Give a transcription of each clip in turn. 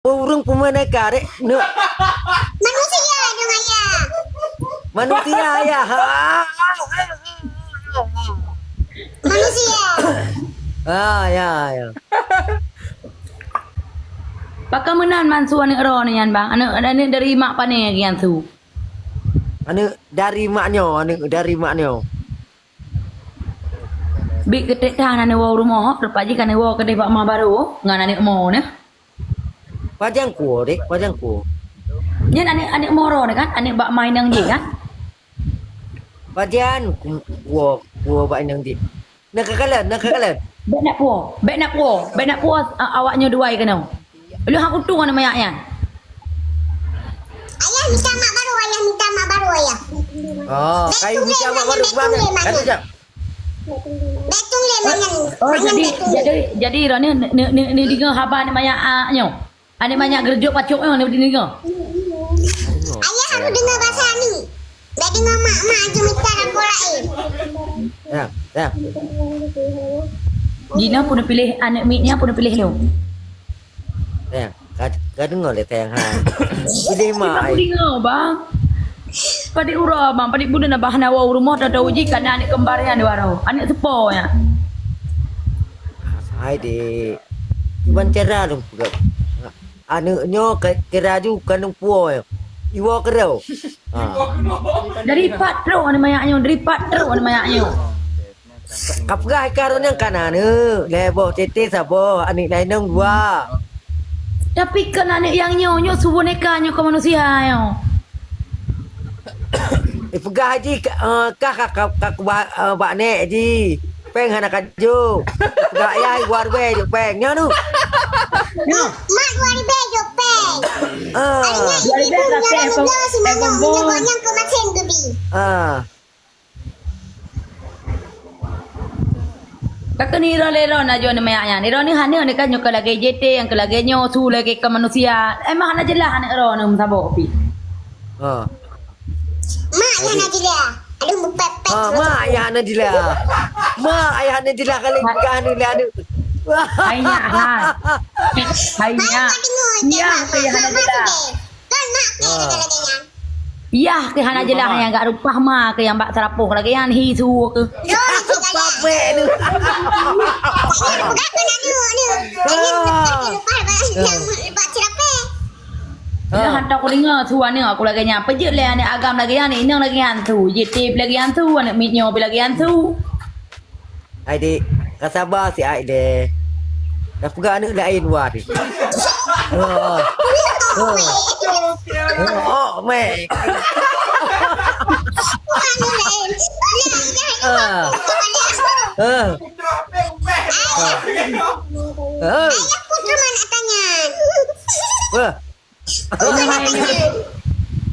Burung pemaneka dek. Manusia dong ayah. Manusia ya. Manusia. Ya ya. Pakamenan mansu ane ero ni yan bang. Ane dari mak pane kian su. Ane dari maknya. Bi ketek tahan ane wo rumah. Terpaji kan ane wo kedai pak ma baru. Ngan ane mo ne. Pajangku dek, pajangku. Yan ane moro ne kan. Ane bak main yang je kan. Pajan gua bak yang di. Nak kekalan. Bek nak puas awaknya dua kan no. Lu hang utung ane mayak yan. Ayah minta mak baru ayah. Oh, kayu macam mak baru mana? Kata jap. Betung le manyan. Oh jadi Rani ni dinga haba ni mayak nyo. Ane banyak gerjuk pacuk ni dinga. Ayah harus dengar bahasa ni. Dah dengar mak aja minta aku lain. Ya. Gina pun pilih anak mitnya pun pilih lu. Ya. Kau dengar le tayang ha. Pilih mak. Aku dengar bang. Padik ura bang, padik budak nak bahan awal rumah dah tahu jika anak kembar yang dua orang. Anak sepo ya. Hai dek. Iban cerah dong. Anaknya kira ju kanung puo. Iwa kerau. Dari patro ane mayaknya, dari patro ane mayaknya. Kapgah karon yang kanan lebo tete sabo anik lain nang dua. Tapi kan anak yang nyonyo subuh nekanya ke manusia yo. Pegah haji kak bak nek haji. Peng hana kaju. Pegah ayah war be jo peng nya nu. Mak wari bejo peng. Dari beg lah peng Banyak ke macam gebi. Kakak ni lero na jo ane mayaknya. Ni ni hane ane kan nyok lagi JT yang ke lagi nyo su lagi ke manusia. Emang hana jelah ane ero na sabo pi. Mak yang nak dia. Aduh mupepet. Mak ayah hana dila. Mak ayah hana dila kali kan ni adu. Hanya ha. Hanya. Ya ke hana jelah. Kan mak ke lagi yang. Ya ke hana jelah yang gak rupah mah ke yang bak serapuh lagi yang hisu ke. Yo, Pape tu. bukan kena ni. Lepas cerape. Dah hantar aku dengar tu ane aku lagi nya. Pejut le ane agam lagi yang ni inang lagi yang tu. JT lagi yang tu ane mitnyo lagi yang tu. Ai dik, kau sabar si ai deh. Dah pegang anak lain buat ni. Mek. Ayah putra mana tanya?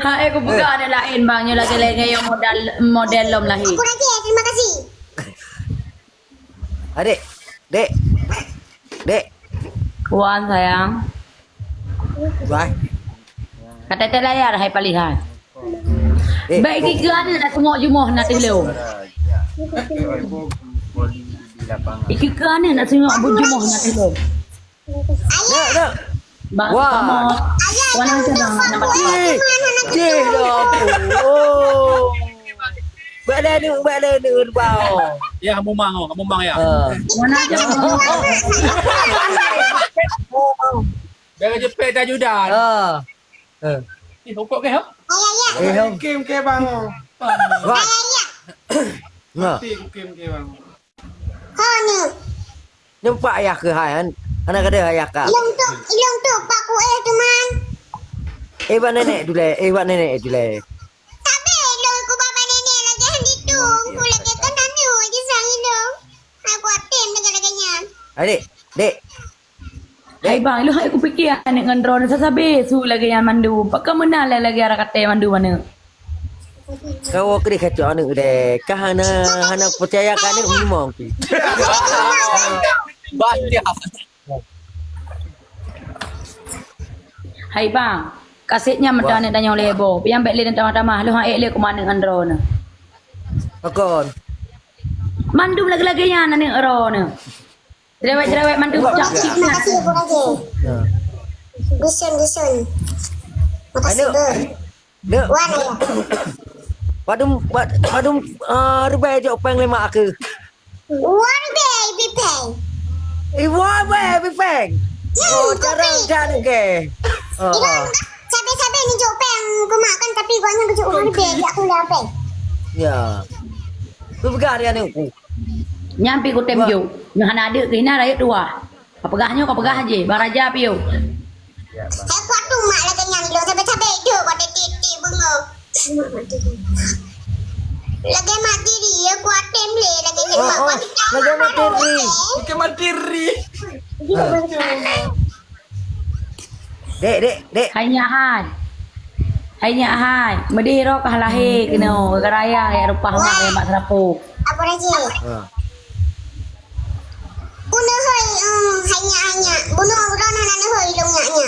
Ha aku buka ada lain bang nyo lagi yang model lom lahir. Aku lagi terima kasih. Adik, dek. Kuan sayang. Bye. Kata terlayar hai palihan. Dek. Baik ke ada nak tengok jumoh nak telo. Iki ke ada nak tengok jumoh nak telo. Dek. Bang Wah. kamu. Wan aja dong nampak. Cih dah. Oh. Badan ni bau. Ya, kamu mang ya. Wan aja. Biar jepit dah judan. Pokok ke ha? Ayah. Kim ke bang. Wah. Nah, Kim ke bang. Oh ni. nampak ayah ke hai? Anak ada ayah ka. Ilong tu pak ku tu man. Buat nenek dulu. Tapi ilong ku bapa nenek lagi handi tu. Ku lagi kan nanti je sang ilong. Aku atem lagi-laginya. Adik, dek. Hai bang, lu hai aku fikir anak dengan drone sasabe su lagi yang mandu. Pakai mana lagi arah kata mandu mana? Kau kena kacau anak dek. Kau hana percaya kan anak memang. Banyak. Hai bang, kasetnya mentah nak tanya oleh ibu. Yang baik le dan tamah-tamah lu hai le ke mana dengan drone. Pakon. Mandu lagi-lagi yang anak drone. Cerewet-cerewet mandu cak cik Terima kasih aku lagi. Dusun. Makasih Anu. ber. Dek. Wan ya. Padum rubai je peng lima aku. Wan baby peng. Iwa be peng. Oh, cara ke. Oh. Ilang sabi ni Jo peng ku makan tapi gua nya kejuk wan baby aku lah peng. Ya. Tu pegang dia ni aku. Nyampi ku tem jo. Ngan ada ke hina rakyat dua. Kau pegahnya kau pegah aje. Bang Raja piu. Saya kuat tu mak lah kenyang lo sabi jo kau titi bunga. Lagi mati dia kuat tem le lagi ni mak kuat. Lagi materi. Bukan mandiri. Dek. Hanya hai. Medi ro kah lahi kena garaya ya rupah mak ya mak serapu. Apa lagi? Bunuh hoi hanya bunuh buron hana hoi lungnya.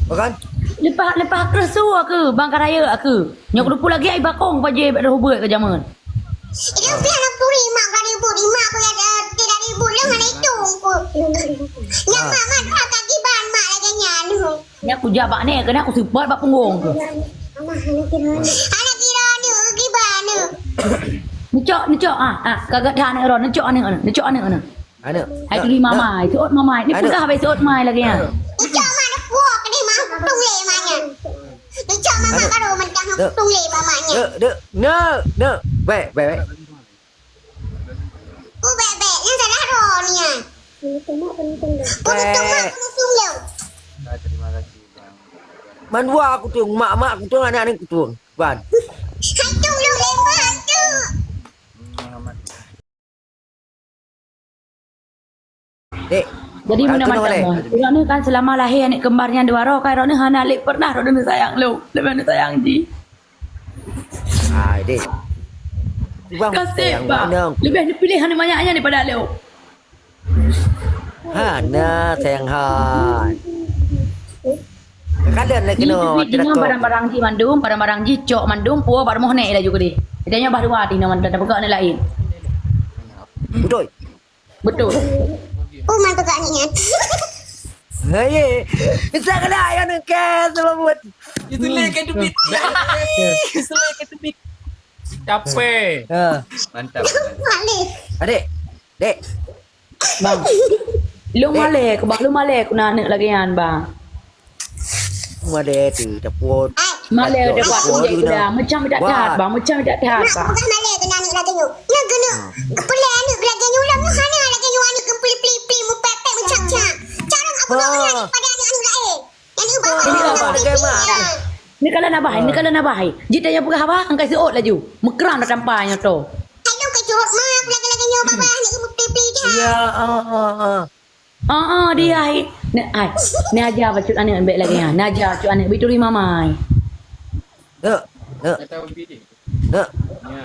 Bukan? Lepas kersu aku bang garaya aku. Nyok lupa lagi ai bakong paje dak hubut ke zaman. Itu pian aku mak kali budi mak aku ada tidak ribu lu mana itu aku. Yang mama dah kaki ban mak lagi nyanu. Ni aku jabak ni kena aku sebat bak punggung tu. Anak kira ni kaki ban ni. Nicok kagak dah ni ron nicok ni. Anu. Hai tu mama, seot mama. Ni pegah habis seot mai lagi ya. Icak mana puak ni mak tung le maknya. Icak mama baru mentang tung le mamanya. Dek. No. Baik. Bebek yang salah ro ni ya. Tung le. Manwa aku tuang, mak aku tuang, anak aku tuang. Ban. Hai tung le mak tu. Dek. Jadi mana macam orang ni kan selama lahir anak kembarnya dua roh kai roh ni hana lek pernah roh ni sayang lu. Lebih ni sayang ji. Ai dek. Bang, Kasih bang. Lebih ni pilihan ni banyaknya daripada lu. Hana sayang hai. Kalian lagi no. Dengan barang-barang ji mandum, barang-barang ji cok mandum, puah bar moh nek lah juga di. Idanya bah dua di nama dah pegak ni lain. Betul. Man pegak ni nya. Hai. Bisa kena ayah nak selalu buat. Itu lagi debit. Itu lagi debit. Capek. Mantap. Malih. Adik. Dek. Bang. Lu malek, bang lu malek nak nak lagi kan bang. Ada tu dapur. Malek dia buat tunjuk dah. Macam tak tahat bang, macam tak tahat Mak bang. bukan malih kena ni lagi nyu. Nak kena. Kepala ni lagi nyu ulang nyu hana lagi nyu anu kempli-pli mu pepek mencak-cak. Cara apa nak ni pada anak anu lain. Yang ni bawa. Ini apa? Ni kalau nak bahai. Jita yang pegah abah angkat seot laju. Mekerang dah tampaknya tu. Ayo ke curut mak lagi nyu baba ni kempli-pli dia. Ya, Dia ai. Ni ajar bacut anak baik lagi ha. Ni ajar bacut anak betul mamai. Dek. Kata bini. Dek.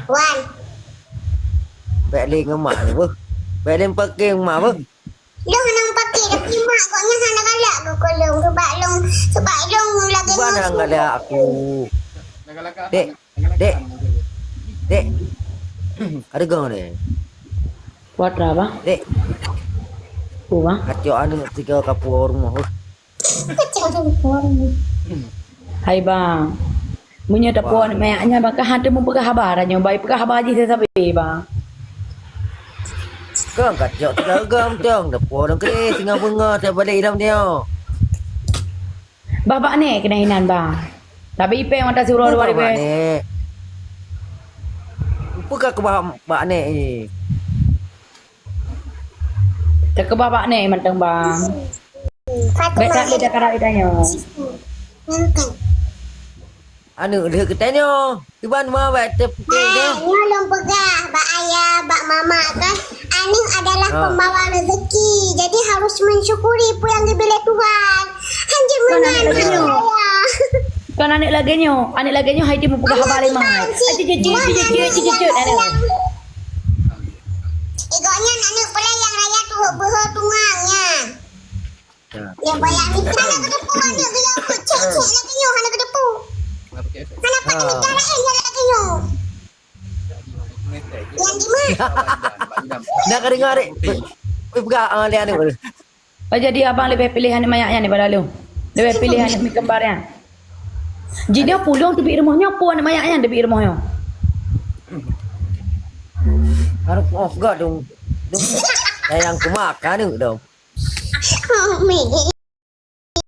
Wan. Baik leh ngemak ni apa? Baik leh pakai ngemak apa? Long nang pakai tapi mak kok nya hana galak ke kolong sebab long lagi Bukan nyu. orang ada aku. Laka-laka. Dek. Ada kau ni. Buat apa? Dek. Bang. Kacau anu tiga kapur rumah. Hai bang. Punya tepuan mayaknya bang hantu mu pegah habarannya baik pegah habar je saya sampai bang. Kau kacau teragam tong dapur orang kere tinggal bunga saya balik dalam dia. Bapak ni kena hinan bang. Tapi ipe mata suruh luar ipe. Apa kau bapak ni? Tak ke bapak ni mantang bang. Fatimah. Beta karak itanya. Anu dia katanya. Iban mah buat tepuk dia. Nyolong pegah bak ayah, bak mama kan. Aning adalah pembawa rezeki. Jadi harus mensyukuri apa yang diberi Tuhan. Anjir menang. Kan anak lagi nyo hai timu pegah habar lemah. Cicut anak. Egonya anak pelayang raya tu beher tungangnya. Yang bayar ni anak kedepu anak dia cek lagi nyo anak kedepu. Anak pakai negara lagi nyo. Yang di mana? Nak dengar ni. Pegang lihat ni. Jadi abang lebih pilihan ni mayaknya ni pada lu. Dia pilih anak mi kembarnya. Jadi dia pulang tepi rumahnya apa anak mayaknya tepi rumahnya. Harus off gak dong. Sayang ku makan dong. Oh, mi.